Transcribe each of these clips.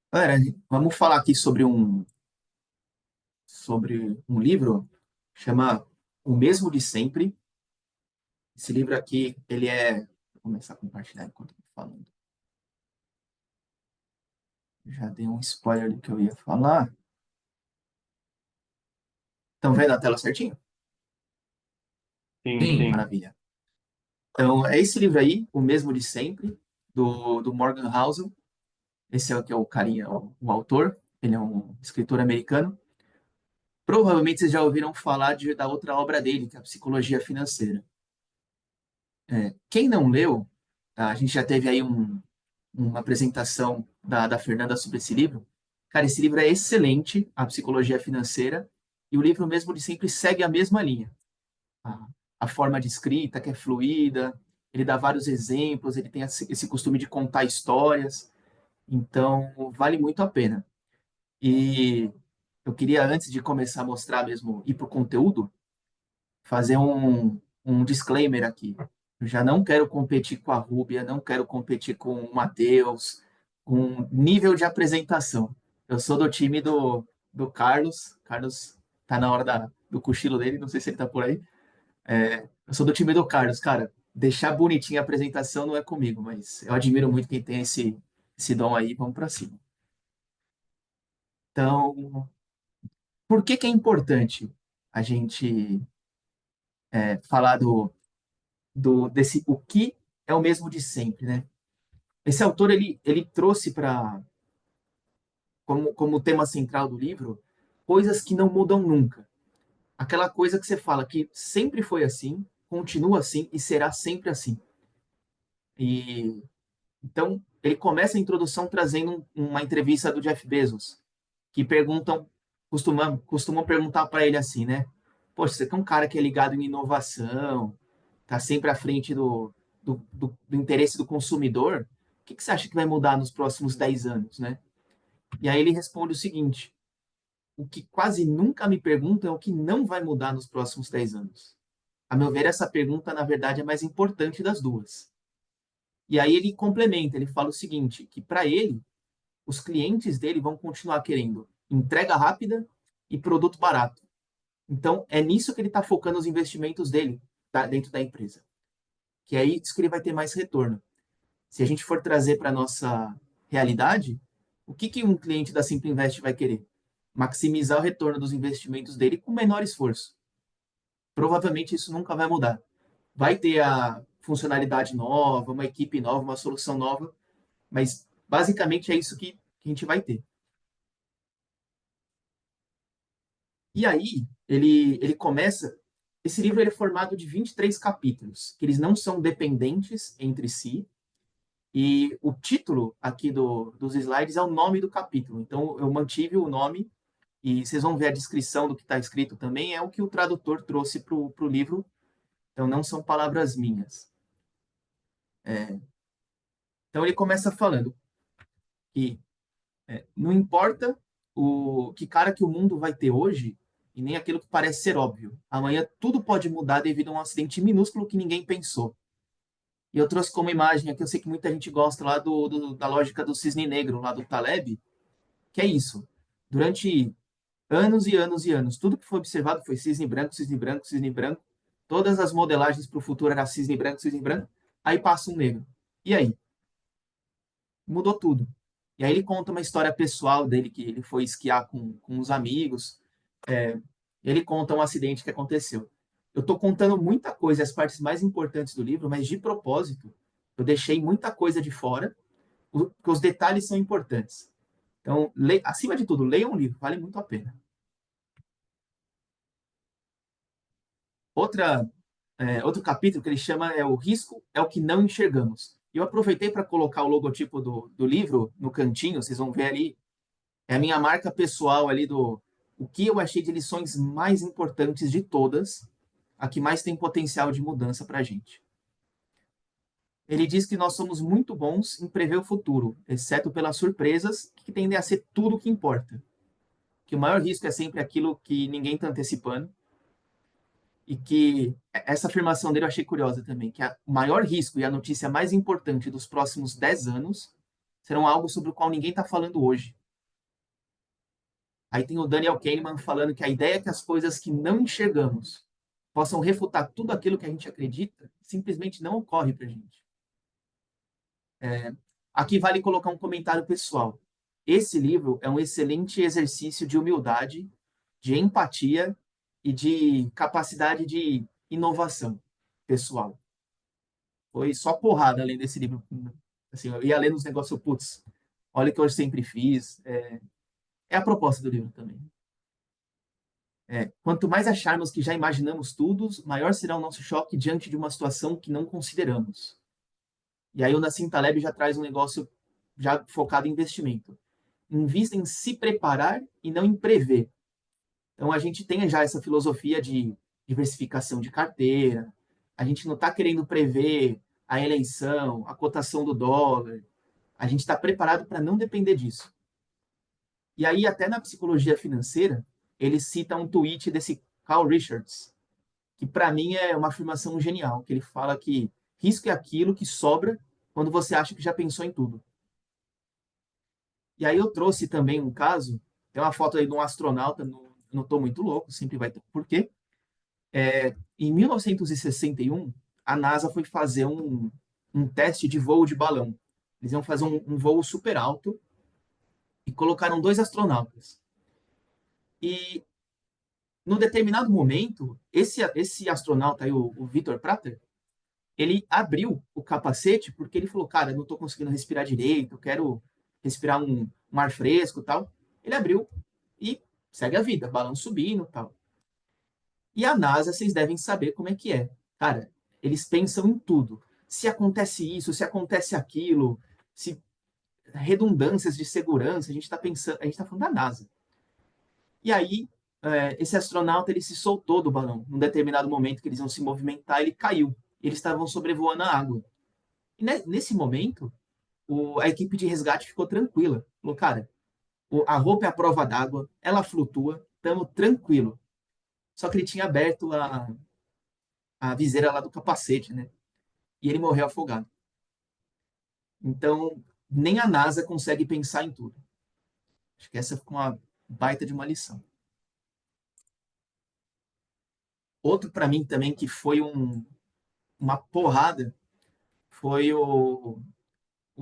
Galera, vamos falar aqui sobre um livro, chama O Mesmo de Sempre. Esse livro aqui, ele é... Vou começar a compartilhar enquanto eu tô falando. Já dei um spoiler do que eu ia falar. Estão vendo a tela certinho? Sim, Sim. sim. Maravilha. Então, é esse livro aí, O Mesmo de Sempre, do Morgan Housel. Esse é o que é o carinha, o autor. Ele é um escritor americano. Provavelmente vocês já ouviram falar da outra obra dele, que é a Psicologia Financeira. Quem não leu, tá? A gente já teve aí uma apresentação da Fernanda sobre esse livro. Cara, esse livro é excelente, A Psicologia Financeira, e o livro mesmo de sempre segue a mesma linha. A, a forma de escrita, que é fluida, ele dá vários exemplos, ele tem esse costume de contar histórias, então vale muito a pena. E eu queria, antes de começar a mostrar mesmo, ir para o conteúdo, fazer um disclaimer aqui. Eu já não quero competir com a Rúbia, não quero competir com o Matheus, com nível de apresentação. Eu sou do time do Carlos. Carlos tá na hora do cochilo dele, não sei se ele tá por aí. Eu sou do time do Carlos, cara. Deixar bonitinha a apresentação não é comigo, mas eu admiro muito quem tem esse dom aí. Vamos para cima. Então, por que que é importante a gente falar desse o que é o mesmo de sempre, né? Esse autor ele trouxe para como tema central do livro coisas que não mudam nunca. Aquela coisa que você fala que sempre foi assim, continua assim e será sempre assim. E então ele começa a introdução trazendo uma entrevista do Jeff Bezos, que costumam perguntar para ele assim, né? Poxa, você que é um cara que é ligado em inovação, tá sempre à frente do interesse do consumidor, o que você acha que vai mudar nos próximos 10 anos, né? E aí ele responde o seguinte: o que quase nunca me perguntam é o que não vai mudar nos próximos 10 anos. A meu ver, essa pergunta, na verdade, é mais importante das duas. E aí ele complementa, ele fala o seguinte, que para ele, os clientes dele vão continuar querendo entrega rápida e produto barato. Então, é nisso que ele está focando os investimentos dele dentro da empresa. Que é isso que ele vai ter mais retorno. Se a gente for trazer para a nossa realidade, o que, que um cliente da Simple Invest vai querer? Maximizar o retorno dos investimentos dele com menor esforço. Provavelmente isso nunca vai mudar. Vai ter a funcionalidade nova, uma equipe nova, uma solução nova, mas basicamente é isso que a gente vai ter. E aí, ele começa. Esse livro ele é formado de 23 capítulos, que eles não são dependentes entre si, e o título aqui dos slides é o nome do capítulo. Então, eu mantive o nome, e vocês vão ver a descrição do que está escrito também, é o que o tradutor trouxe para o livro, então não são palavras minhas. Então, ele começa falando que não importa o que cara que o mundo vai ter hoje, e nem aquilo que parece ser óbvio. Amanhã tudo pode mudar devido a um acidente minúsculo que ninguém pensou. E eu trouxe como imagem aqui, eu sei que muita gente gosta lá da lógica do cisne negro, lá do Taleb, que é isso. Durante anos e anos e anos, tudo que foi observado foi cisne branco, cisne branco, cisne branco. Todas as modelagens para o futuro era cisne branco, cisne branco. Aí passa um negro. E aí? Mudou tudo. E aí ele conta uma história pessoal dele, que ele foi esquiar com os amigos. Ele conta um acidente que aconteceu. Eu estou contando muita coisa, as partes mais importantes do livro, mas de propósito, eu deixei muita coisa de fora, porque os detalhes são importantes. Então, acima de tudo, leiam um livro, vale muito a pena. Outro capítulo que ele chama é O Risco é o que não enxergamos. E eu aproveitei para colocar o logotipo do livro no cantinho, vocês vão ver ali, é a minha marca pessoal ali do o que eu achei de lições mais importantes de todas, a que mais tem potencial de mudança para a gente. Ele diz que nós somos muito bons em prever o futuro, exceto pelas surpresas, que tendem a ser tudo o que importa. Que o maior risco é sempre aquilo que ninguém está antecipando, e que essa afirmação dele eu achei curiosa também, que o maior risco e a notícia mais importante dos próximos 10 anos serão algo sobre o qual ninguém está falando hoje. Aí tem o Daniel Kahneman falando que a ideia é que as coisas que não enxergamos possam refutar tudo aquilo que a gente acredita, simplesmente não ocorre para a gente. Aqui vale colocar um comentário pessoal. Esse livro é um excelente exercício de humildade, de empatia e de capacidade de inovação pessoal. Foi só porrada além desse livro. Assim, eu ia lendo os negócios, putz, olha o que eu sempre fiz. É a proposta do livro também. Quanto mais acharmos que já imaginamos tudo, maior será o nosso choque diante de uma situação que não consideramos. E aí o Nassim Taleb já traz um negócio já focado em investimento. Invista em se preparar e não em prever. Então a gente tem já essa filosofia de diversificação de carteira. A gente não está querendo prever a eleição, a cotação do dólar. A gente está preparado para não depender disso. E aí, até na psicologia financeira, ele cita um tweet desse Carl Richards, que para mim é uma afirmação genial, que ele fala que risco é aquilo que sobra quando você acha que já pensou em tudo. E aí eu trouxe também um caso, tem uma foto aí de um astronauta, não estou muito louco, sempre vai ter um porquê. Em 1961, a NASA foi fazer um teste de voo de balão. Eles iam fazer um voo super alto e colocaram dois astronautas. E num determinado momento, esse astronauta aí, o Victor Prater, ele abriu o capacete porque ele falou, cara, eu não estou conseguindo respirar direito, eu quero respirar um ar fresco e tal. Ele abriu e segue a vida, balão subindo e tal. E a NASA, vocês devem saber como é que é. Cara, eles pensam em tudo. Se acontece isso, se acontece aquilo, se redundâncias de segurança, a gente está pensando, a gente está falando da NASA. E aí, esse astronauta ele se soltou do balão. Num determinado momento que eles iam se movimentar, ele caiu. Eles estavam sobrevoando a água. E nesse momento, a equipe de resgate ficou tranquila. Falou, cara, a roupa é a prova d'água, ela flutua, estamos tranquilo. Só que ele tinha aberto a viseira lá do capacete, né? E ele morreu afogado. Então, nem a NASA consegue pensar em tudo. Acho que essa ficou uma baita de uma lição. Outro para mim também que foi uma porrada foi o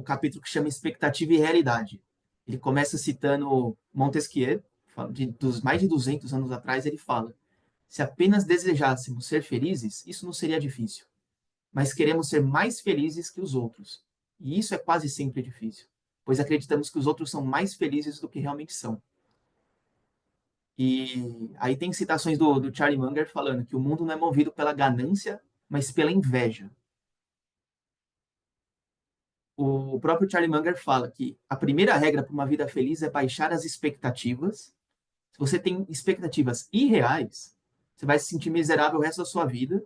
capítulo que chama Expectativa e Realidade. Ele começa citando Montesquieu, dos mais de 200 anos atrás, ele fala: se apenas desejássemos ser felizes, isso não seria difícil. Mas queremos ser mais felizes que os outros. E isso é quase sempre difícil, pois acreditamos que os outros são mais felizes do que realmente são. E aí tem citações do Charlie Munger falando que o mundo não é movido pela ganância, mas pela inveja. O próprio Charlie Munger fala que a primeira regra para uma vida feliz é baixar as expectativas. Se você tem expectativas irreais, você vai se sentir miserável o resto da sua vida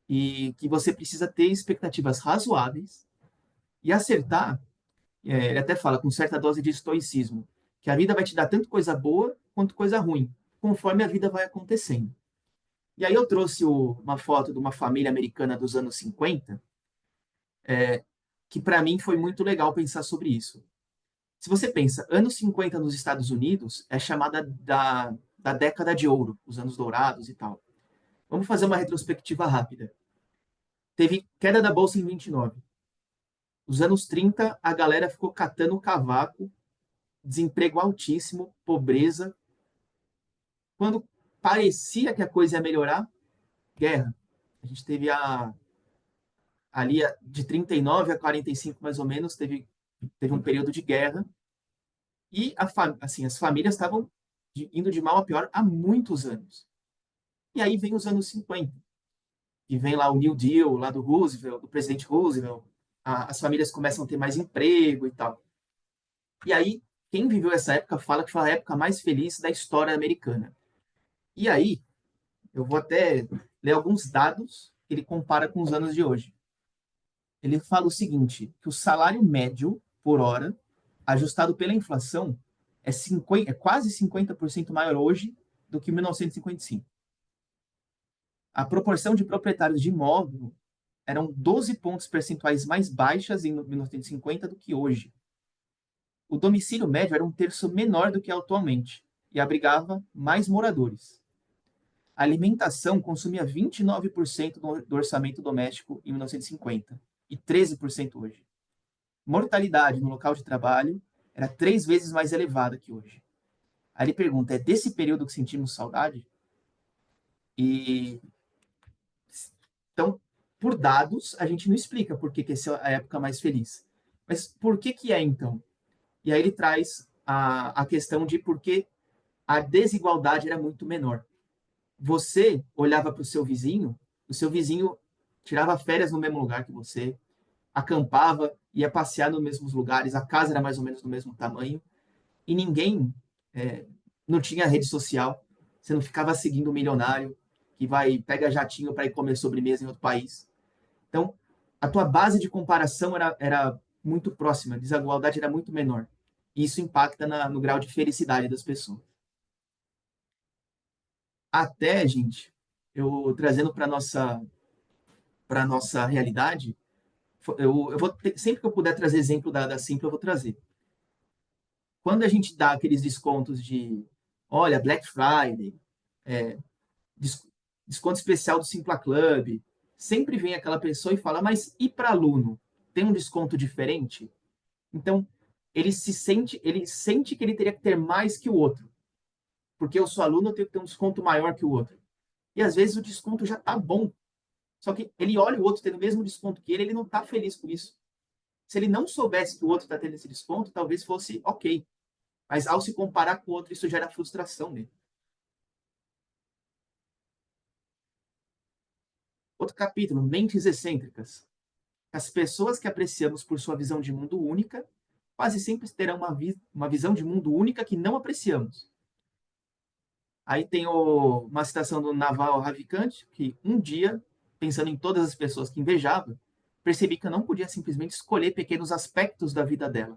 e que você precisa ter expectativas razoáveis e acertar. Ele até fala com certa dose de estoicismo, que a vida vai te dar tanto coisa boa quanto coisa ruim, conforme a vida vai acontecendo. E aí eu trouxe uma foto de uma família americana dos anos 50, que para mim foi muito legal pensar sobre isso. Se você pensa, anos 50 nos Estados Unidos é chamada da década de ouro, os anos dourados e tal. Vamos fazer uma retrospectiva rápida. Teve queda da Bolsa em 29. Os anos 30, a galera ficou catando cavaco, desemprego altíssimo, pobreza. Quando parecia que a coisa ia melhorar, guerra. A gente teve ali de 39 a 45 mais ou menos, teve um período de guerra. E assim, as famílias estavam indo de mal a pior há muitos anos. E aí vem os anos 50, e vem lá o New Deal, lá do Roosevelt, do presidente Roosevelt, as famílias começam a ter mais emprego e tal. E aí, quem viveu essa época fala que foi a época mais feliz da história americana. E aí, eu vou até ler alguns dados que ele compara com os anos de hoje. Ele fala o seguinte, que o salário médio por hora, ajustado pela inflação, é quase 50% maior hoje do que em 1955. A proporção de proprietários de imóvel eram 12 pontos percentuais mais baixas em 1950 do que hoje. O domicílio médio era um terço menor do que atualmente. e abrigava mais moradores. A alimentação consumia 29% do orçamento doméstico em 1950 e 13% hoje. Mortalidade no local de trabalho era 3 vezes mais elevada que hoje. Aí ele pergunta: é desse período que sentimos saudade? E então, por dados, a gente não explica por que, que essa é a época mais feliz. Mas por que, que é então? E aí ele traz a questão de por que a desigualdade era muito menor. Você olhava para o seu vizinho tirava férias no mesmo lugar que você, acampava, ia passear nos mesmos lugares, a casa era mais ou menos do mesmo tamanho, e ninguém é, não tinha rede social, você não ficava seguindo o milionário que vai pega jatinho para ir comer sobremesa em outro país. Então, a tua base de comparação era muito próxima, a desigualdade era muito menor. E isso impacta no grau de felicidade das pessoas. Até, gente, eu trazendo para nossa realidade, eu vou sempre que eu puder trazer exemplo da Simpla, eu vou trazer. Quando a gente dá aqueles descontos de, olha, Black Friday, é, desconto especial do Simpla Club, sempre vem aquela pessoa e fala, mas e para aluno? Tem um desconto diferente? Então, ele sente que ele teria que ter mais que o outro, porque eu sou aluno, eu tenho que ter um desconto maior que o outro. E às vezes o desconto já tá bom, só que ele olha o outro tendo o mesmo desconto que ele não tá feliz com isso. Se ele não soubesse que o outro está tendo esse desconto, talvez fosse ok. Mas ao se comparar com o outro, isso gera frustração nele. Outro capítulo, mentes excêntricas. As pessoas que apreciamos por sua visão de mundo única, quase sempre terão uma visão de mundo única que não apreciamos. Aí tem uma citação do Naval Ravikant, que um dia, pensando em todas as pessoas que invejava, percebi que eu não podia simplesmente escolher pequenos aspectos da vida dela.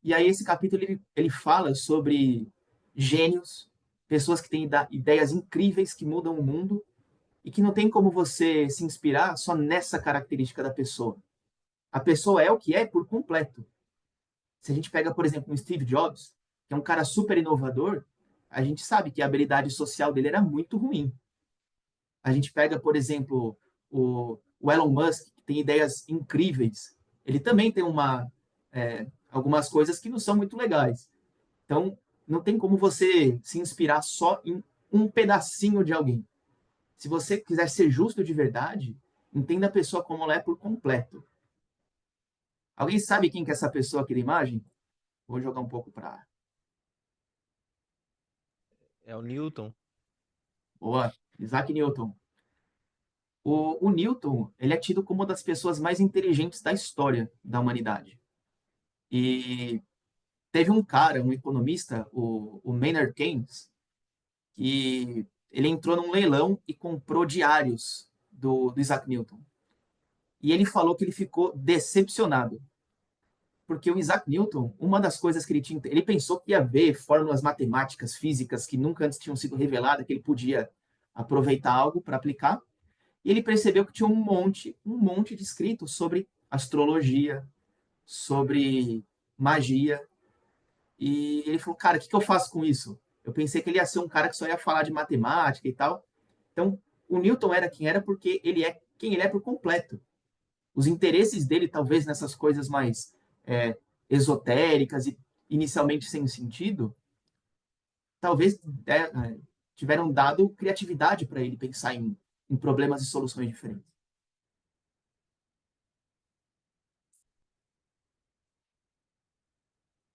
E aí esse capítulo ele fala sobre gênios, pessoas que têm ideias incríveis que mudam o mundo e que não tem como você se inspirar só nessa característica da pessoa. A pessoa é o que é por completo. Se a gente pega, por exemplo, um Steve Jobs, que é um cara super inovador, a gente sabe que a habilidade social dele era muito ruim. A gente pega, por exemplo, o Elon Musk, que tem ideias incríveis. Ele também tem algumas coisas que não são muito legais. Então, não tem como você se inspirar só em um pedacinho de alguém. Se você quiser ser justo de verdade, entenda a pessoa como ela é por completo. Alguém sabe quem que é essa pessoa aqui da imagem? Vou jogar um pouco para. É o Newton. Boa, Isaac Newton. O Newton, ele é tido como uma das pessoas mais inteligentes da história da humanidade. E teve um cara, um economista, o Maynard Keynes, que ele entrou num leilão e comprou diários do Isaac Newton. E ele falou que ele ficou decepcionado, porque o Isaac Newton, uma das coisas que ele tinha, ele pensou que ia haver fórmulas matemáticas, físicas que nunca antes tinham sido reveladas, que ele podia aproveitar algo para aplicar, e ele percebeu que tinha um monte de escritos sobre astrologia, sobre magia, e ele falou, cara, o que, que eu faço com isso? Eu pensei que ele ia ser um cara que só ia falar de matemática e tal. Então, o Newton era quem era porque ele é quem ele é por completo. Os interesses dele, talvez nessas coisas mais esotéricas e inicialmente sem sentido, talvez tiveram dado criatividade para ele pensar em problemas e soluções diferentes.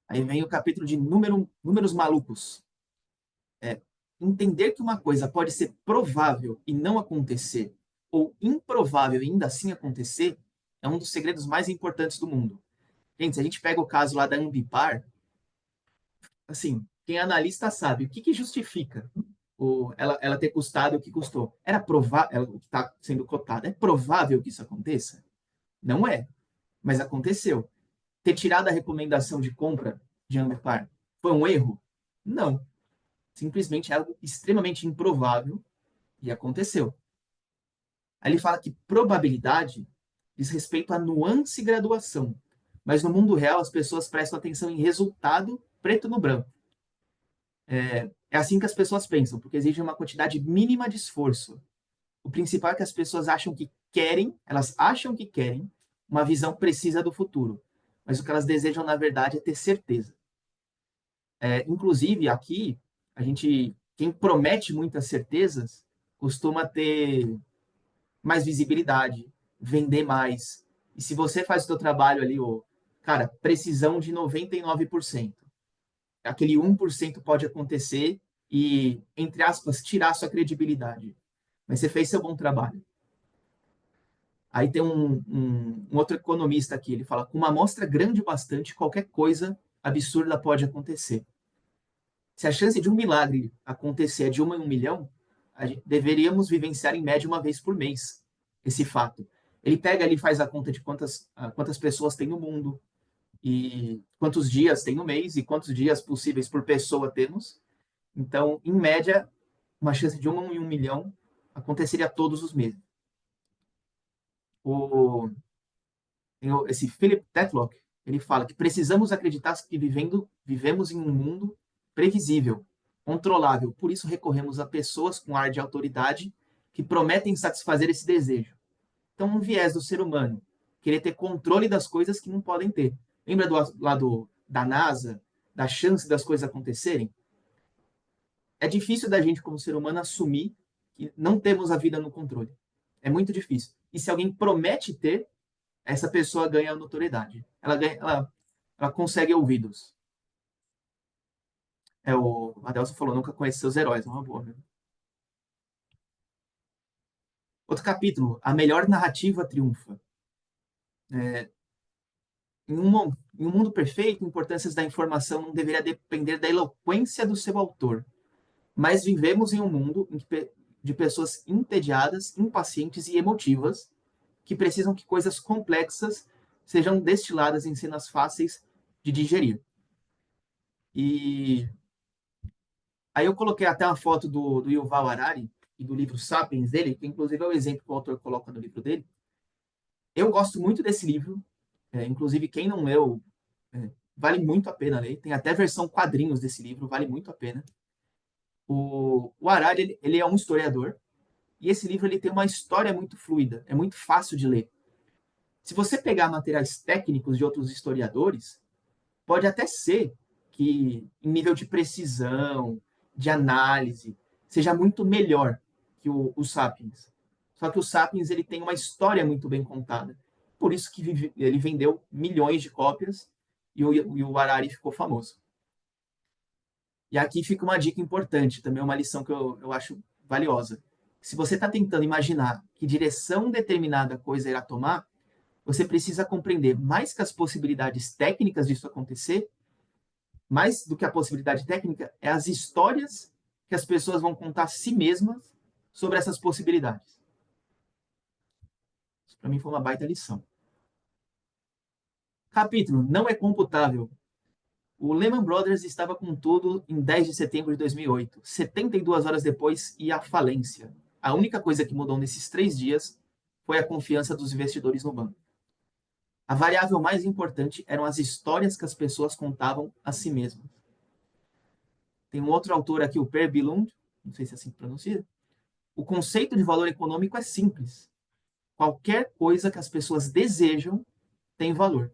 Aí vem o capítulo de números malucos. É, entender que uma coisa pode ser provável e não acontecer, ou improvável e ainda assim acontecer, é um dos segredos mais importantes do mundo. Gente, se a gente pega o caso lá da Ambipar, assim, quem é analista sabe o que, que justifica ela ter custado o que custou. Era provável, o que está sendo cotado, é provável que isso aconteça? Não é, mas aconteceu. Ter tirado a recomendação de compra de Ambipar foi um erro? Não. Simplesmente é algo extremamente improvável e aconteceu. Aí ele fala que probabilidade diz respeito a nuance e graduação, mas no mundo real as pessoas prestam atenção em resultado preto no branco. É assim que as pessoas pensam, porque exige uma quantidade mínima de esforço. O principal é que as pessoas acham que querem, elas acham que querem uma visão precisa do futuro, mas o que elas desejam, na verdade, é ter certeza. Inclusive, aqui, quem promete muitas certezas, costuma ter mais visibilidade, vender mais. E se você faz o seu trabalho ali, cara, precisão de 99%, aquele 1% pode acontecer e, entre aspas, tirar sua credibilidade. Mas você fez seu bom trabalho. Aí tem um outro economista aqui, ele fala, com uma amostra grande o bastante, qualquer coisa absurda pode acontecer. Se a chance de um milagre acontecer é de 1 em 1 milhão, deveríamos vivenciar em média uma vez por mês esse fato. Ele pega ali e faz a conta de quantas pessoas tem no mundo, e quantos dias tem no mês, e quantos dias possíveis por pessoa temos. Então, em média, uma chance de 1 em 1 milhão aconteceria todos os meses. O, esse Philip Tetlock, ele fala que precisamos acreditar que vivemos em um mundo previsível, controlável. Por isso recorremos a pessoas com ar de autoridade que prometem satisfazer esse desejo. Então, um viés do ser humano, querer ter controle das coisas que não podem ter. Lembra da NASA, da chance das coisas acontecerem? É difícil da gente, como ser humano, assumir que não temos a vida no controle. É muito difícil. E se alguém promete ter, essa pessoa ganha notoriedade. Ela consegue ouvidos. O Adelson falou, nunca conheci seus heróis, é uma boa, né? Outro capítulo, a melhor narrativa triunfa. Em um mundo perfeito, importâncias da informação não deveria depender da eloquência do seu autor. Mas vivemos em um mundo de pessoas entediadas, impacientes e emotivas que precisam que coisas complexas sejam destiladas em cenas fáceis de digerir. E aí eu coloquei até uma foto do Yuval Harari e do livro Sapiens dele, que inclusive é o exemplo que o autor coloca no livro dele. Eu gosto muito desse livro, inclusive quem não leu, vale muito a pena ler. Tem até versão quadrinhos desse livro, vale muito a pena. O Harari, ele é um historiador, e esse livro ele tem uma história muito fluida, é muito fácil de ler. Se você pegar materiais técnicos de outros historiadores, pode até ser que, em nível de precisão, de análise, seja muito melhor que o Sapiens. Só que o Sapiens ele tem uma história muito bem contada. Por isso que ele vendeu milhões de cópias e o Harari ficou famoso. E aqui fica uma dica importante, também uma lição que eu acho valiosa. Se você está tentando imaginar que direção determinada coisa irá tomar, você precisa compreender mais que as possibilidades técnicas disso acontecer, mais do que a possibilidade técnica, é as histórias que as pessoas vão contar a si mesmas sobre essas possibilidades. Isso para mim foi uma baita lição. Capítulo: Não é computável. O Lehman Brothers estava com tudo em 10 de setembro de 2008. 72 horas depois, ia à falência. A única coisa que mudou nesses 3 dias foi a confiança dos investidores no banco. A variável mais importante eram as histórias que as pessoas contavam a si mesmas. Tem um outro autor aqui, o Per Billund, não sei se é assim que pronuncia. O conceito de valor econômico é simples. Qualquer coisa que as pessoas desejam tem valor.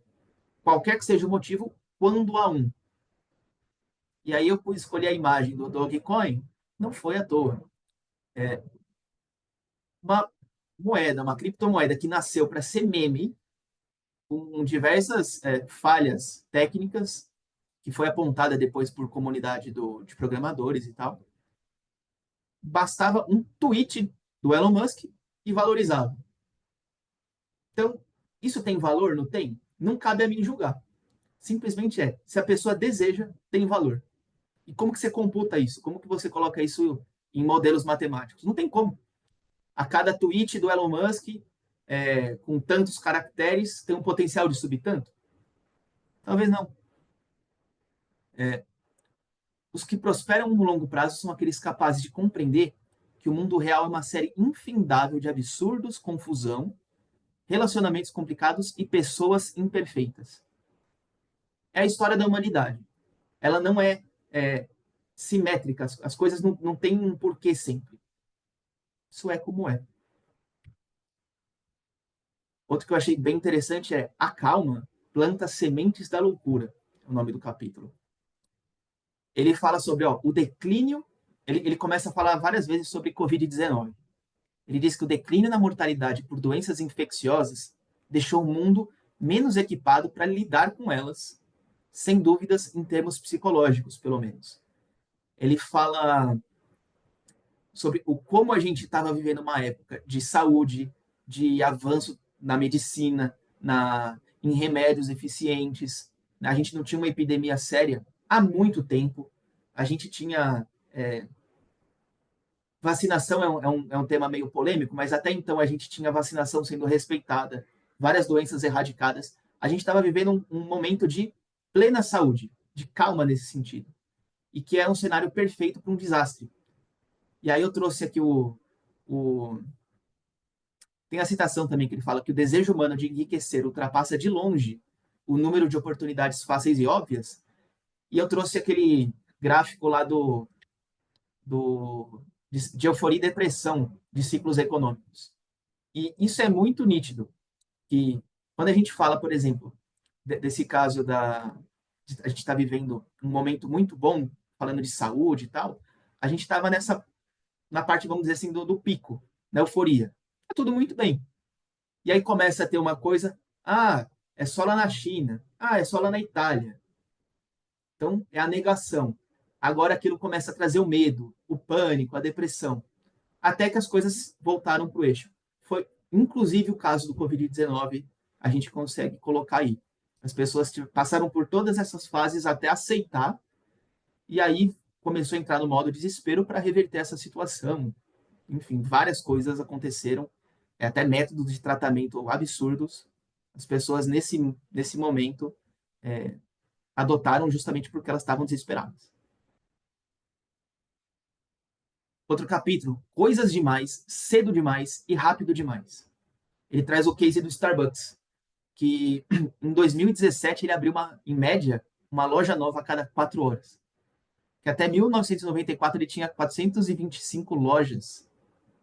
Qualquer que seja o motivo, quando há um. E aí eu escolhi a imagem do Dogecoin, não foi à toa. Uma moeda, uma criptomoeda que nasceu para ser meme, com diversas falhas técnicas, que foi apontada depois por comunidade de programadores e tal. Bastava um tweet do Elon Musk e valorizava. Então, isso tem valor? Não tem? Não cabe a mim julgar. Simplesmente é. Se a pessoa deseja, tem valor. E como que você computa isso? Como que você coloca isso em modelos matemáticos? Não tem como. A cada tweet do Elon Musk, com tantos caracteres, tem um potencial de subir tanto? Talvez não. Os que prosperam no longo prazo são aqueles capazes de compreender que o mundo real é uma série infindável de absurdos, confusão, relacionamentos complicados e pessoas imperfeitas. É a história da humanidade. Ela não é simétrica, as coisas não têm um porquê sempre. Isso é como é. Outro que eu achei bem interessante é A Calma planta sementes da loucura, é o nome do capítulo. Ele fala sobre o declínio, ele começa a falar várias vezes sobre Covid-19. Ele diz que o declínio na mortalidade por doenças infecciosas deixou o mundo menos equipado para lidar com elas, sem dúvidas em termos psicológicos, pelo menos. Ele fala sobre como a gente estava vivendo uma época de saúde, de avanço na medicina, em remédios eficientes. A gente não tinha uma epidemia séria há muito tempo. A gente tinha. Vacinação é um tema meio polêmico, mas até então a gente tinha vacinação sendo respeitada, várias doenças erradicadas. A gente estava vivendo um momento de plena saúde, de calma nesse sentido, e que é um cenário perfeito para um desastre. E aí eu trouxe aqui o. Tem a citação também que ele fala que o desejo humano de enriquecer ultrapassa de longe o número de oportunidades fáceis e óbvias. E eu trouxe aquele gráfico lá de euforia e depressão de ciclos econômicos. E isso é muito nítido, que quando a gente fala, por exemplo, desse caso a gente está vivendo um momento muito bom, falando de saúde e tal, a gente estava na parte, vamos dizer assim, do pico, na euforia. Tá tudo muito bem. E aí começa a ter uma coisa, é só lá na China, é só lá na Itália. Então, é a negação. Agora aquilo começa a trazer o medo, o pânico, a depressão, até que as coisas voltaram para o eixo. Foi, inclusive, o caso do Covid-19, a gente consegue colocar aí. As pessoas passaram por todas essas fases até aceitar, e aí começou a entrar no modo desespero para reverter essa situação. Enfim, várias coisas aconteceram, até métodos de tratamento absurdos. As pessoas, nesse momento, adotaram justamente porque elas estavam desesperadas. Outro capítulo, coisas demais, cedo demais e rápido demais. Ele traz o case do Starbucks, que em 2017 ele abriu, em média, uma loja nova a cada 4 horas. Que até 1994 ele tinha 425 lojas.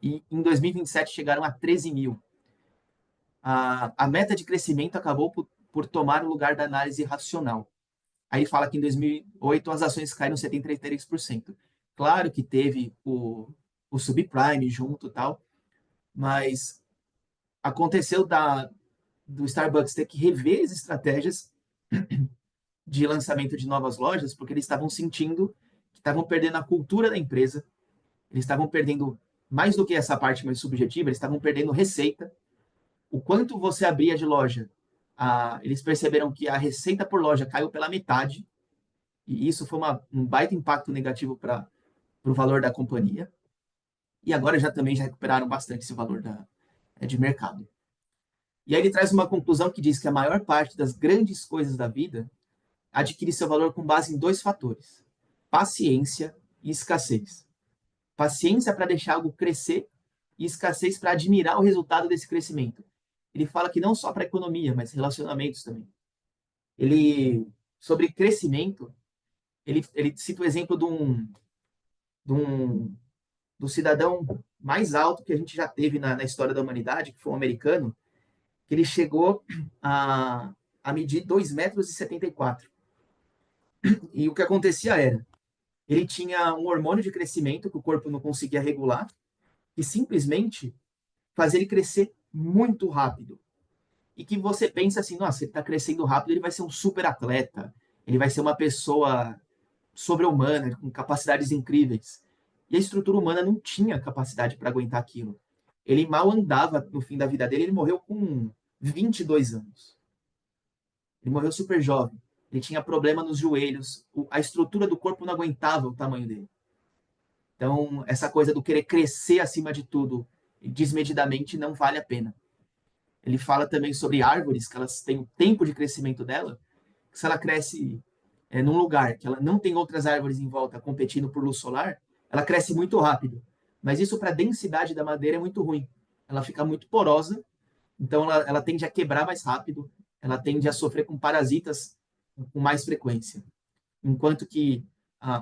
E em 2027 chegaram a 13 mil. A meta de crescimento acabou por tomar o lugar da análise racional. Aí fala que em 2008 as ações caíram 73%. Claro que teve o subprime junto e tal, mas aconteceu do Starbucks ter que rever as estratégias de lançamento de novas lojas, porque eles estavam sentindo que estavam perdendo a cultura da empresa, eles estavam perdendo mais do que essa parte mais subjetiva, eles estavam perdendo receita. O quanto você abria de loja, eles perceberam que a receita por loja caiu pela metade, e isso foi um baita impacto negativo para o valor da companhia. E agora já recuperaram bastante esse valor de mercado. E aí ele traz uma conclusão que diz que a maior parte das grandes coisas da vida adquire seu valor com base em dois fatores: paciência e escassez. Paciência para deixar algo crescer e escassez para admirar o resultado desse crescimento. Ele fala que não só para a economia, mas relacionamentos também. Sobre crescimento, ele cita o exemplo de um, do cidadão mais alto que a gente já teve na história da humanidade, que foi um americano, que ele chegou a medir 2,74 metros. E o que acontecia era, ele tinha um hormônio de crescimento que o corpo não conseguia regular, e simplesmente fazia ele crescer muito rápido. E que você pensa assim, nossa, ele está crescendo rápido, ele vai ser um super atleta, ele vai ser uma pessoa sobre-humana, com capacidades incríveis. E a estrutura humana não tinha capacidade para aguentar aquilo. Ele mal andava no fim da vida dele, ele morreu com 22 anos. Ele morreu super jovem. Ele tinha problema nos joelhos, a estrutura do corpo não aguentava o tamanho dele. Então, essa coisa do querer crescer acima de tudo, desmedidamente, não vale a pena. Ele fala também sobre árvores, que elas têm o tempo de crescimento dela, que se ela cresce num lugar que ela não tem outras árvores em volta competindo por luz solar, ela cresce muito rápido. Mas isso para a densidade da madeira é muito ruim. Ela fica muito porosa, então ela tende a quebrar mais rápido, ela tende a sofrer com parasitas com mais frequência. Enquanto que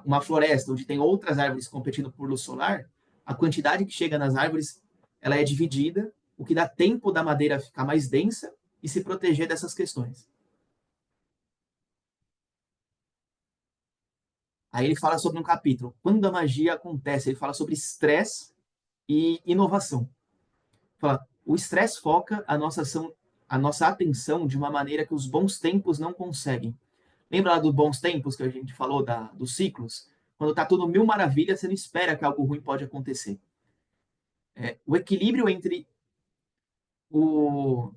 uma floresta onde tem outras árvores competindo por luz solar, a quantidade que chega nas árvores ela é dividida, o que dá tempo da madeira ficar mais densa e se proteger dessas questões. Aí ele fala sobre um capítulo, quando a magia acontece, ele fala sobre estresse e inovação. Fala, o estresse foca a nossa atenção de uma maneira que os bons tempos não conseguem. Lembra lá dos bons tempos que a gente falou dos ciclos? Quando está tudo mil maravilhas, você não espera que algo ruim pode acontecer. O equilíbrio entre o.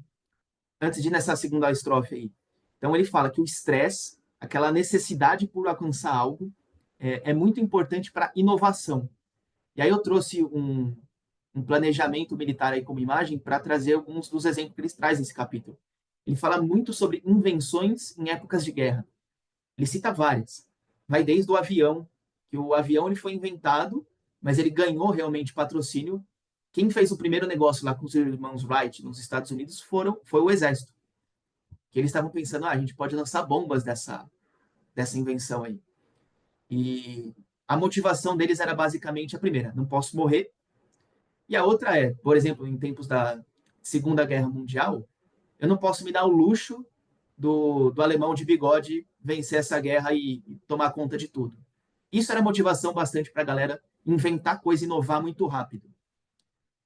Antes de ir nessa segunda estrofe aí. Então, ele fala que o estresse, aquela necessidade por alcançar algo, é muito importante para inovação. E aí eu trouxe um planejamento militar aí como imagem para trazer alguns dos exemplos que eles trazem nesse capítulo. Ele fala muito sobre invenções em épocas de guerra. Ele cita várias. Vai desde o avião, que o avião ele foi inventado, mas ele ganhou realmente patrocínio. Quem fez o primeiro negócio lá com os irmãos Wright nos Estados Unidos foi o exército. Que eles estavam pensando, a gente pode lançar bombas dessa invenção aí. E a motivação deles era basicamente a primeira, não posso morrer. E a outra é, por exemplo, em tempos da Segunda Guerra Mundial, eu não posso me dar o luxo do alemão de bigode vencer essa guerra e tomar conta de tudo. Isso era motivação bastante para a galera inventar coisa e inovar muito rápido.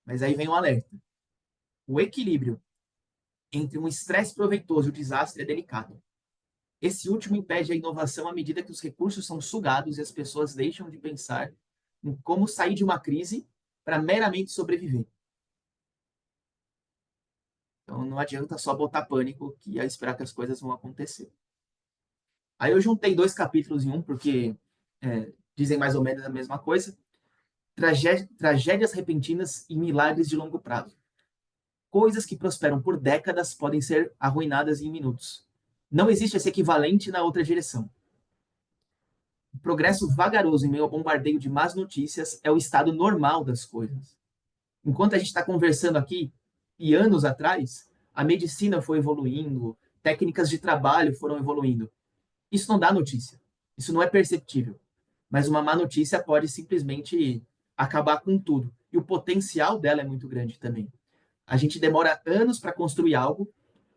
Mas aí vem um alerta. O equilíbrio entre um estresse proveitoso e o desastre é delicado. Esse último impede a inovação à medida que os recursos são sugados e as pessoas deixam de pensar em como sair de uma crise para meramente sobreviver. Então não adianta só botar pânico que é esperar que as coisas vão acontecer. Aí eu juntei dois capítulos em um, porque dizem mais ou menos a mesma coisa. Tragédias repentinas e milagres de longo prazo. Coisas que prosperam por décadas podem ser arruinadas em minutos. Não existe esse equivalente na outra direção. O progresso vagaroso em meio ao bombardeio de más notícias é o estado normal das coisas. Enquanto a gente está conversando aqui, e anos atrás, a medicina foi evoluindo, técnicas de trabalho foram evoluindo. Isso não dá notícia. Isso não é perceptível. Mas uma má notícia pode simplesmente acabar com tudo. E o potencial dela é muito grande também. A gente demora anos para construir algo.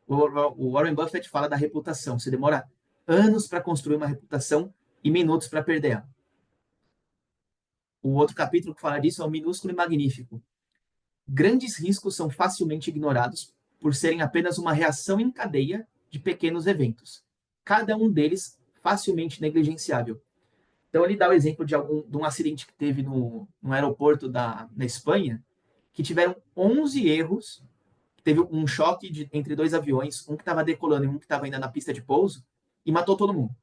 O Warren Buffett fala da reputação. Você demora anos para construir uma reputação e minutos para perder ela. O outro capítulo que fala disso é o minúsculo e magnífico. Grandes riscos são facilmente ignorados por serem apenas uma reação em cadeia de pequenos eventos, cada um deles facilmente negligenciável. Então, ele dá o exemplo de um acidente que teve no aeroporto na Espanha, que tiveram 11 erros, teve um choque entre dois aviões, um que estava decolando e um que estava ainda na pista de pouso, e matou todo mundo.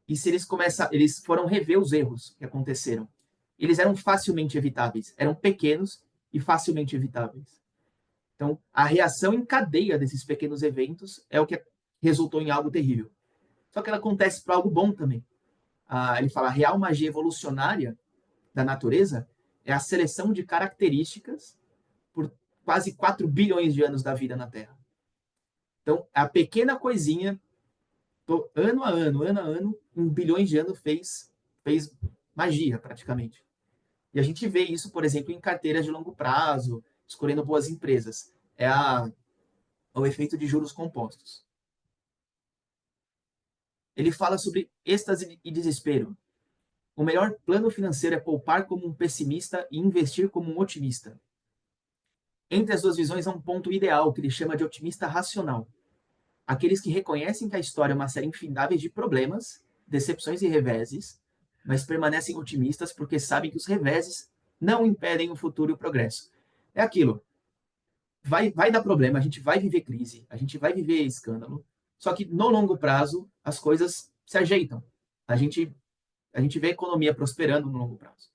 E se eles foram rever os erros que aconteceram. Eles eram facilmente evitáveis, eram pequenos e facilmente evitáveis. Então, a reação em cadeia desses pequenos eventos é o que resultou em algo terrível. Só que ela acontece para algo bom também. Ele fala, a real magia evolucionária da natureza é a seleção de características por quase 4 bilhões de anos da vida na Terra. Então, a pequena coisinha, ano a ano, em bilhões de anos fez magia, praticamente. E a gente vê isso, por exemplo, em carteiras de longo prazo, escolhendo boas empresas. O efeito de juros compostos. Ele fala sobre êxtase e desespero. O melhor plano financeiro é poupar como um pessimista e investir como um otimista. Entre as duas visões há um ponto ideal, que ele chama de otimista racional. Aqueles que reconhecem que a história é uma série infindável de problemas, decepções e reveses, mas permanecem otimistas porque sabem que os reveses não impedem o futuro e o progresso. É aquilo. Vai dar problema, a gente vai viver crise, a gente vai viver escândalo, só que no longo prazo as coisas se ajeitam. A gente, a gente vê a economia prosperando no longo prazo.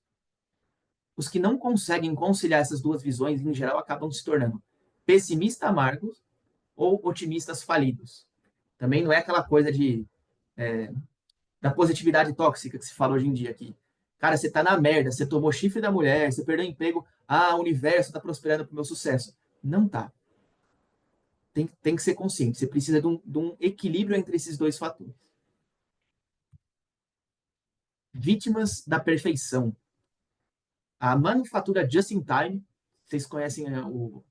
Os que não conseguem conciliar essas duas visões, em geral, acabam se tornando pessimistas amargos ou otimistas falidos. Também não é aquela coisa da positividade tóxica que se fala hoje em dia aqui. Cara, você tá na merda, você tomou chifre da mulher, você perdeu o emprego, o universo tá prosperando pro meu sucesso. Não tá. Tem que ser consciente. Você precisa de um equilíbrio entre esses dois fatores. vítimas da perfeição. A manufatura just in time, vocês conhecem o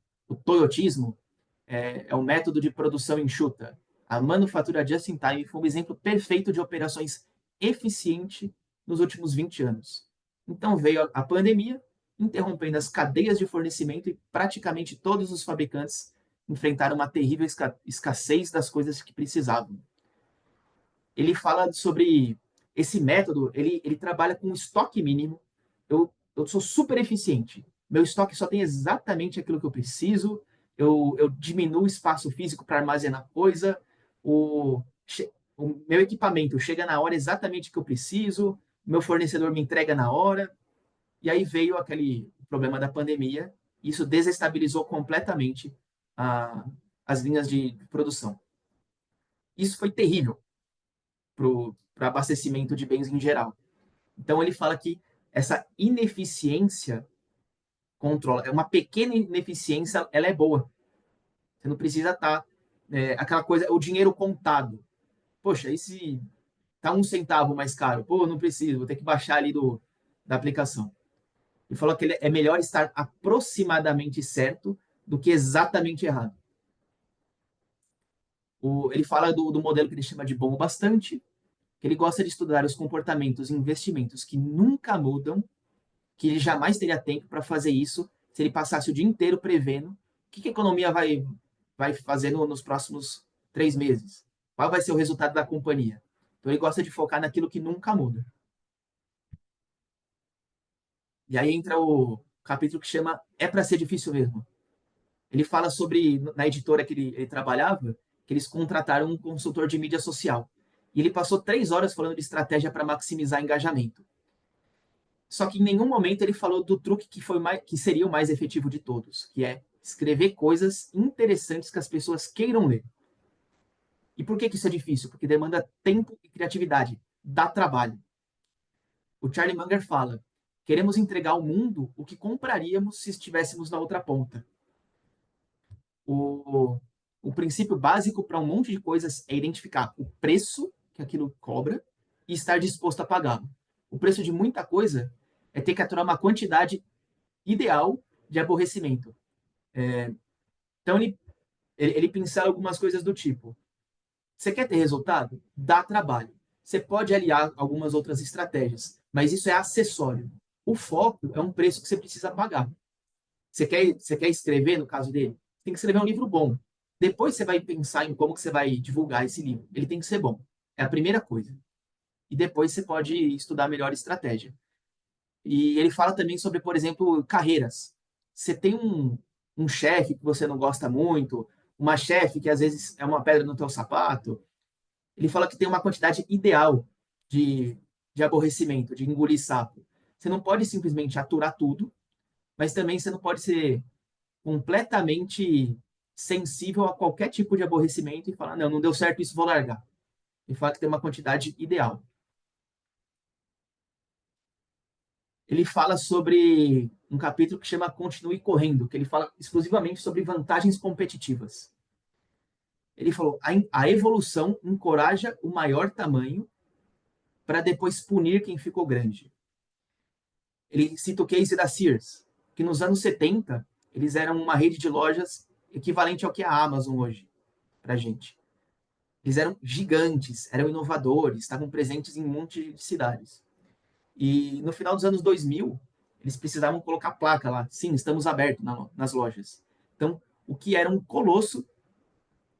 toyotismo, é um método de produção enxuta. A manufatura just in time foi um exemplo perfeito de operações eficiente nos últimos 20 anos. Então veio a pandemia, interrompendo as cadeias de fornecimento e praticamente todos os fabricantes enfrentaram uma terrível escassez das coisas que precisavam. Ele fala sobre esse método, ele trabalha com estoque mínimo. Eu sou super eficiente. Meu estoque só tem exatamente aquilo que eu preciso. Eu diminuo o espaço físico para armazenar coisa. O, o meu equipamento chega na hora exatamente que eu preciso. Meu fornecedor me entrega na hora. E aí veio aquele problema da pandemia. E isso desestabilizou completamente a, as linhas de produção. Isso foi terrível para o abastecimento de bens em geral. Então ele fala que essa ineficiência controla, é uma pequena ineficiência, ela é boa. Você não precisa estar aquela coisa, o dinheiro contado. Poxa, e se tá um centavo mais caro? Pô, não preciso, vou ter que baixar ali da aplicação. Ele falou que é melhor estar aproximadamente certo do que exatamente errado. Ele fala do modelo que ele chama de bom o bastante, que ele gosta de estudar os comportamentos e investimentos que nunca mudam, que ele jamais teria tempo para fazer isso se ele passasse o dia inteiro prevendo o que a economia vai fazer nos próximos 3 meses. Qual vai ser o resultado da companhia? Então ele gosta de focar naquilo que nunca muda. E aí entra o capítulo que chama É para ser difícil mesmo. Ele fala sobre, na editora que ele trabalhava, que eles contrataram um consultor de mídia social. E ele passou 3 horas falando de estratégia para maximizar engajamento. Só que em nenhum momento ele falou do truque que seria o mais efetivo de todos, que é escrever coisas interessantes que as pessoas queiram ler. E por que isso é difícil? Porque demanda tempo e criatividade, dá trabalho. O Charlie Munger fala: queremos entregar ao mundo o que compraríamos se estivéssemos na outra ponta. O, o princípio básico para um monte de coisas é identificar o preço que aquilo cobra e estar disposto a pagá-lo. O preço de muita coisa é ter que aturar uma quantidade ideal de aborrecimento. Então ele pincela algumas coisas do tipo: você quer ter resultado? Dá trabalho. Você pode aliar algumas outras estratégias, mas isso é acessório. O foco é um preço que você precisa pagar. Você quer escrever, no caso dele? Tem que escrever um livro bom. Depois você vai pensar em como que você vai divulgar esse livro. Ele tem que ser bom. É a primeira coisa. E depois você pode estudar melhor estratégia. E ele fala também sobre, por exemplo, carreiras. Você tem um chefe que você não gosta muito, uma chefe que às vezes é uma pedra no teu sapato. Ele fala que tem uma quantidade ideal de, de aborrecimento, de engolir sapo. Você não pode simplesmente aturar tudo, mas também você não pode ser completamente sensível a qualquer tipo de aborrecimento e falar, não, não deu certo isso, vou largar. Ele fala que tem uma quantidade ideal. Ele fala sobre um capítulo que chama Continue Correndo, que ele fala exclusivamente sobre vantagens competitivas. Ele falou: a evolução encoraja o maior tamanho para depois punir quem ficou grande. Ele cita o case da Sears, que nos anos 70 eles eram uma rede de lojas equivalente ao que é a Amazon hoje, para a gente. Eles eram gigantes, eram inovadores, estavam presentes em um monte de cidades. E no final dos anos 2000, eles precisavam colocar placa lá. Sim, estamos abertos nas lojas. Então, o que era um colosso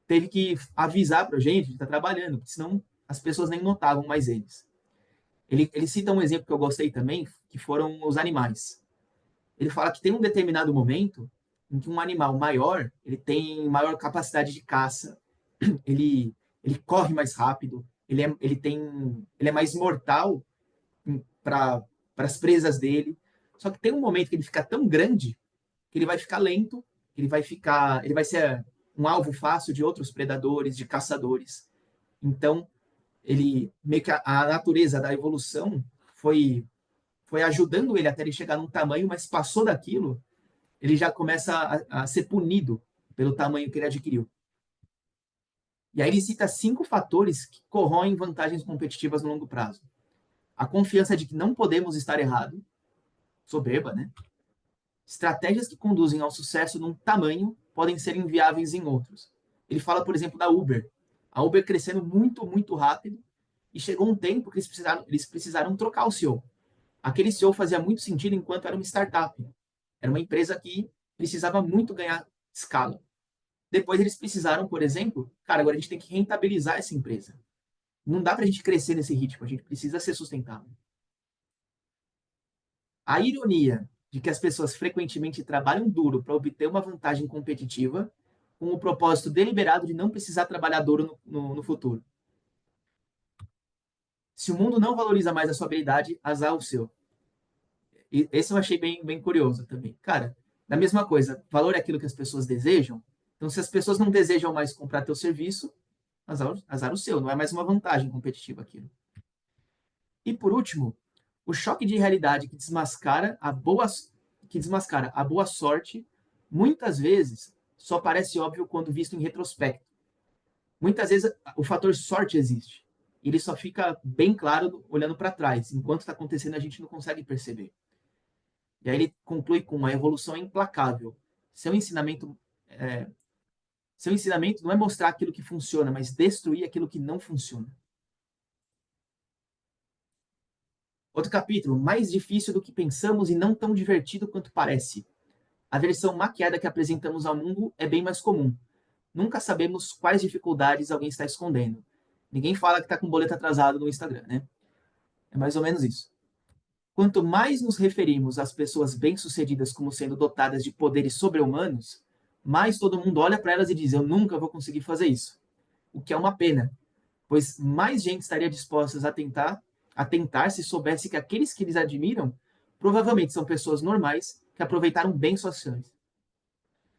teve que avisar para a gente que está trabalhando, porque senão as pessoas nem notavam mais eles. Ele cita um exemplo que eu gostei também, que foram os animais. Ele fala que tem um determinado momento em que um animal maior, ele tem maior capacidade de caça, ele corre mais rápido, ele é mais mortal para as presas dele. Só que tem um momento que ele fica tão grande que ele vai ficar lento, ele vai ser um alvo fácil de outros predadores, de caçadores. Então, ele meio que a natureza da evolução foi ajudando ele até ele chegar num tamanho, mas passou daquilo, ele já começa a ser punido pelo tamanho que ele adquiriu. E aí ele cita 5 fatores que corroem vantagens competitivas no longo prazo. A confiança de que não podemos estar errado, soberba, né? Estratégias que conduzem ao sucesso num tamanho podem ser inviáveis em outros. Ele fala, por exemplo, da Uber. A Uber crescendo muito, muito rápido e chegou um tempo que eles precisaram trocar o CEO. Aquele CEO fazia muito sentido enquanto era uma startup. Era uma empresa que precisava muito ganhar escala. Depois eles precisaram, por exemplo, cara, agora a gente tem que rentabilizar essa empresa. Não dá para a gente crescer nesse ritmo, a gente precisa ser sustentável. A ironia de que as pessoas frequentemente trabalham duro para obter uma vantagem competitiva, com o propósito deliberado de não precisar trabalhar duro no futuro. Se o mundo não valoriza mais a sua habilidade, azar o seu. E esse eu achei bem, bem curioso também. Cara, da mesma coisa, valor é aquilo que as pessoas desejam. Então, se as pessoas não desejam mais comprar teu serviço, azar o seu, não é mais uma vantagem competitiva aquilo. E por último, o choque de realidade que desmascara a boa sorte, muitas vezes só parece óbvio quando visto em retrospecto. Muitas vezes o fator sorte existe. E ele só fica bem claro olhando para trás. Enquanto está acontecendo, a gente não consegue perceber. E aí ele conclui com uma evolução implacável. Seu ensinamento, é, seu ensinamento não é mostrar aquilo que funciona, mas destruir aquilo que não funciona. Outro capítulo, mais difícil do que pensamos e não tão divertido quanto parece. A versão maquiada que apresentamos ao mundo é bem mais comum. Nunca sabemos quais dificuldades alguém está escondendo. Ninguém fala que está com boleto atrasado no Instagram, né? É mais ou menos isso. Quanto mais nos referimos às pessoas bem-sucedidas como sendo dotadas de poderes sobre-humanos, mais todo mundo olha para elas e diz: eu nunca vou conseguir fazer isso. O que é uma pena, pois mais gente estaria disposta a tentar se soubesse que aqueles que eles admiram provavelmente são pessoas normais que aproveitaram bem suas chances.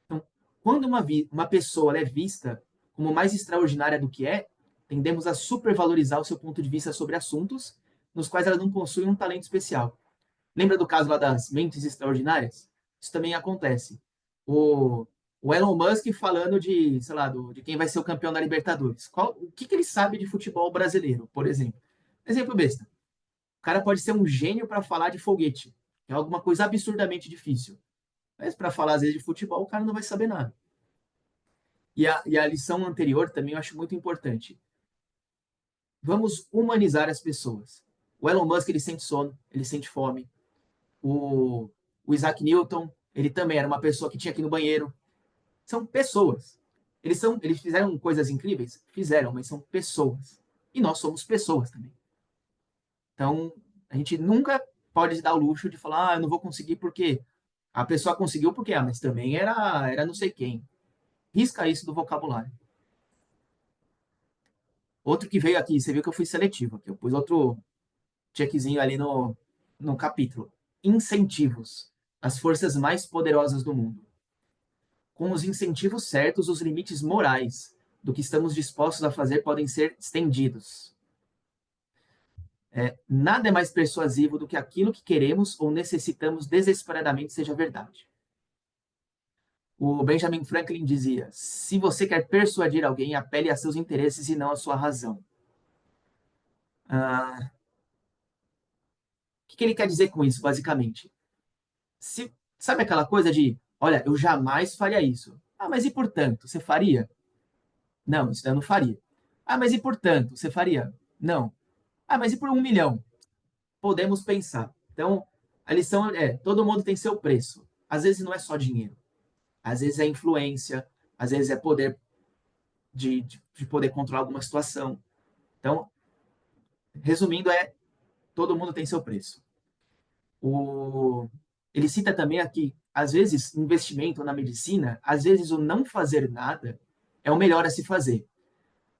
Então, quando uma pessoa é vista como mais extraordinária do que é, tendemos a supervalorizar o seu ponto de vista sobre assuntos nos quais ela não possui um talento especial. Lembra do caso lá das mentes extraordinárias? Isso também acontece. O, o Elon Musk falando de, sei lá, de quem vai ser o campeão da Libertadores. O que ele sabe de futebol brasileiro, por exemplo? Exemplo besta. O cara pode ser um gênio para falar de foguete, que é alguma coisa absurdamente difícil. Mas para falar, às vezes, de futebol, o cara não vai saber nada. E a lição anterior também eu acho muito importante. Vamos humanizar as pessoas. O Elon Musk, ele sente sono, ele sente fome. O, o Isaac Newton, ele também era uma pessoa que tinha que ir no banheiro. São pessoas. Eles fizeram coisas incríveis? Fizeram, mas são pessoas. E nós somos pessoas também. Então, a gente nunca pode dar o luxo de falar, eu não vou conseguir porque a pessoa conseguiu porque, mas também era não sei quem. Risca isso do vocabulário. Outro que veio aqui, você viu que eu fui seletivo aqui. Eu pus outro checkzinho ali no capítulo. Incentivos. As forças mais poderosas do mundo. Com os incentivos certos, os limites morais do que estamos dispostos a fazer podem ser estendidos. Nada é mais persuasivo do que aquilo que queremos ou necessitamos desesperadamente seja verdade. O Benjamin Franklin dizia: se você quer persuadir alguém, apele a seus interesses e não a sua razão. O que ele quer dizer com isso, basicamente? Sabe aquela coisa de, olha, eu jamais faria isso. Ah, mas e portanto, você faria? Não, isso eu não faria. Ah, mas e portanto, você faria? Não. Ah, mas e por 1 milhão? Podemos pensar. Então, a lição é: todo mundo tem seu preço. Às vezes não é só dinheiro. Às vezes é influência. Às vezes é poder de poder controlar alguma situação. Então, resumindo, todo mundo tem seu preço. O, ele cita também aqui, às vezes, investimento na medicina, às vezes o não fazer nada é o melhor a se fazer.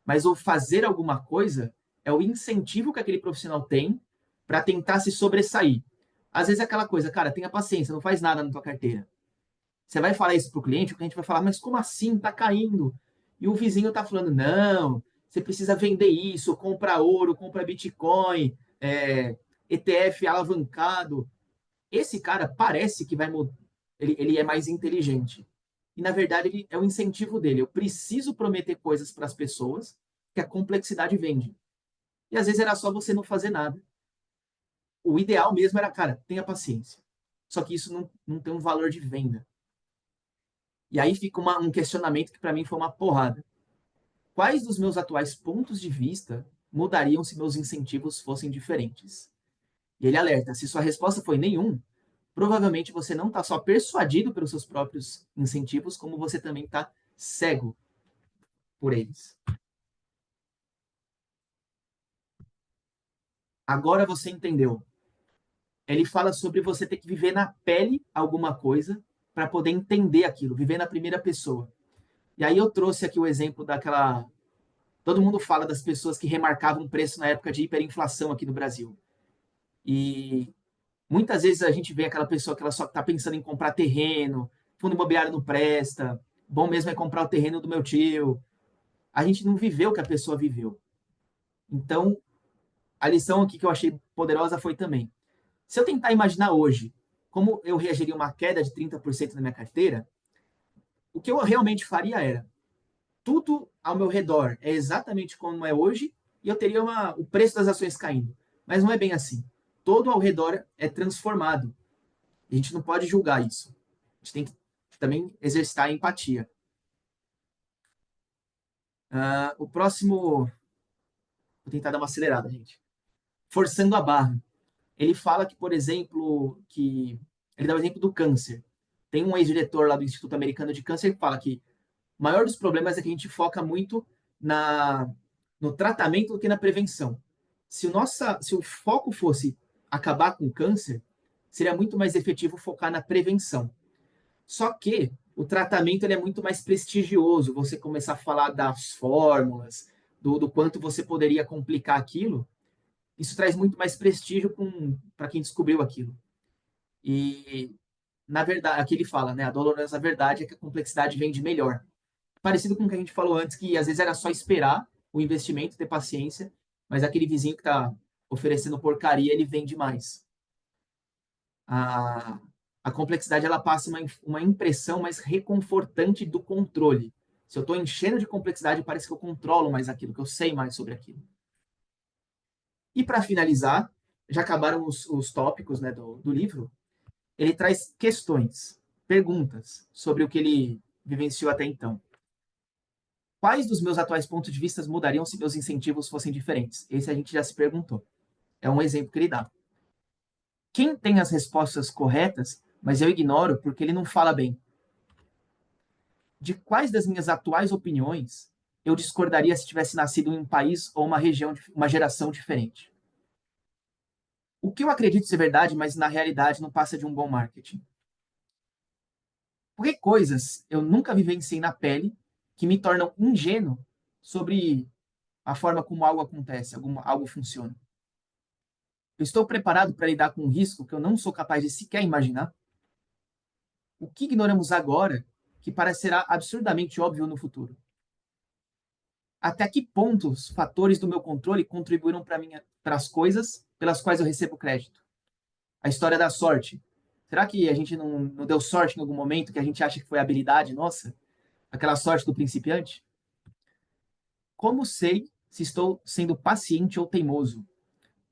Mas o fazer alguma coisa é o incentivo que aquele profissional tem para tentar se sobressair. Às vezes é aquela coisa, cara, tenha paciência, não faz nada na tua carteira. Você vai falar isso para o cliente vai falar, mas como assim? Tá caindo. E o vizinho tá falando, não, você precisa vender isso, compra ouro, compra Bitcoin, ETF alavancado. Esse cara parece que vai mudar, ele é mais inteligente. E, na verdade, é o incentivo dele. Eu preciso prometer coisas para as pessoas que a complexidade vende. E, às vezes, era só você não fazer nada. o ideal mesmo era, cara, tenha paciência. Só que isso não tem um valor de venda. E aí fica um questionamento que para mim foi uma porrada. Quais dos meus atuais pontos de vista mudariam se meus incentivos fossem diferentes? E ele alerta: se sua resposta foi nenhum, provavelmente você não está só persuadido pelos seus próprios incentivos, como você também está cego por eles. Agora você entendeu. Ele fala sobre você ter que viver na pele alguma coisa para poder entender aquilo, viver na primeira pessoa. E aí eu trouxe aqui o exemplo daquela. Todo mundo fala das pessoas que remarcavam preço na época de hiperinflação aqui no Brasil. E muitas vezes a gente vê aquela pessoa que ela só está pensando em comprar terreno, fundo imobiliário não presta, bom mesmo é comprar o terreno do meu tio. A gente não viveu o que a pessoa viveu. Então, a lição aqui que eu achei poderosa foi também: se eu tentar imaginar hoje como eu reagiria a uma queda de 30% na minha carteira, o que eu realmente faria era tudo ao meu redor é exatamente como é hoje e eu teria o preço das ações caindo. Mas não é bem assim. Todo ao redor é transformado. A gente não pode julgar isso. A gente tem que também exercitar a empatia. O próximo, vou tentar dar uma acelerada, gente. Forçando a barra. Ele fala que, por exemplo, ele dá o exemplo do câncer. Tem um ex-diretor lá do Instituto Americano de Câncer que fala que o maior dos problemas é que a gente foca muito na, no tratamento do que na prevenção. Se o foco fosse acabar com o câncer, seria muito mais efetivo focar na prevenção. Só que o tratamento ele é muito mais prestigioso. Você começar a falar das fórmulas, do quanto você poderia complicar aquilo, isso traz muito mais prestígio para quem descobriu aquilo. E, na verdade, aqui ele fala, né? A dolorosa verdade é que a complexidade vende melhor. Parecido com o que a gente falou antes, que às vezes era só esperar o investimento, ter paciência, mas aquele vizinho que está oferecendo porcaria, ele vende mais. A, a complexidade ela passa uma impressão mais reconfortante do controle. Se eu estou enchendo de complexidade, parece que eu controlo mais aquilo, que eu sei mais sobre aquilo. E para finalizar, já acabaram os tópicos, né, do livro. Ele traz questões, perguntas sobre o que ele vivenciou até então. Quais dos meus atuais pontos de vista mudariam se meus incentivos fossem diferentes? Esse a gente já se perguntou. É um exemplo que ele dá. Quem tem as respostas corretas, mas eu ignoro porque ele não fala bem. De quais das minhas atuais opiniões eu discordaria se tivesse nascido em um país ou uma região, uma geração diferente? O que eu acredito ser verdade, mas na realidade não passa de um bom marketing? Por que coisas eu nunca vivenciei na pele que me tornam ingênuo sobre a forma como algo acontece, algo funciona? Eu estou preparado para lidar com um risco que eu não sou capaz de sequer imaginar? O que ignoramos agora que parecerá absurdamente óbvio no futuro? Até que ponto os fatores do meu controle contribuíram para as coisas pelas quais eu recebo crédito? A história da sorte. Será que a gente não deu sorte em algum momento que a gente acha que foi habilidade nossa? Aquela sorte do principiante? Como sei se estou sendo paciente ou teimoso?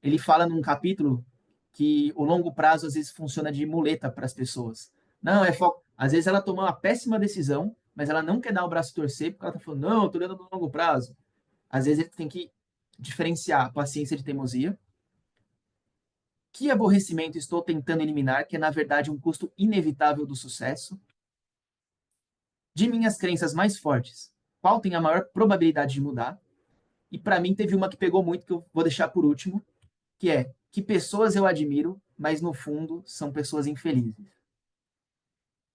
Ele fala num capítulo que o longo prazo às vezes funciona de muleta para as pessoas. Não, é foco. Às vezes ela tomou uma péssima decisão, mas ela não quer dar o braço a torcer porque ela está falando, não, eu estou olhando no longo prazo. Às vezes ele tem que diferenciar a paciência de teimosia. Que aborrecimento estou tentando eliminar, que é na verdade um custo inevitável do sucesso? De minhas crenças mais fortes, qual tem a maior probabilidade de mudar? E para mim teve uma que pegou muito, que eu vou deixar por último, que é que pessoas eu admiro, mas no fundo são pessoas infelizes.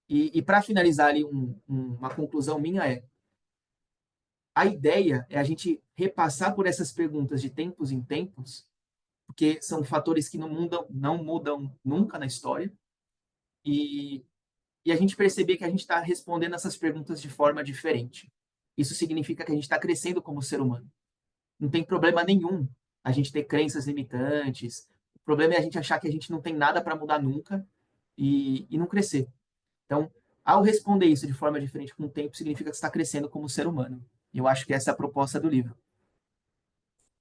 E para finalizar ali uma conclusão minha a ideia é a gente repassar por essas perguntas de tempos em tempos, porque são fatores que não mudam nunca na história, e, e a gente perceber que a gente está respondendo essas perguntas de forma diferente. Isso significa que a gente está crescendo como ser humano. Não tem problema nenhum a gente ter crenças limitantes. O problema é a gente achar que a gente não tem nada para mudar nunca e não crescer. Então, ao responder isso de forma diferente com o tempo, significa que você está crescendo como ser humano. E eu acho que essa é a proposta do livro.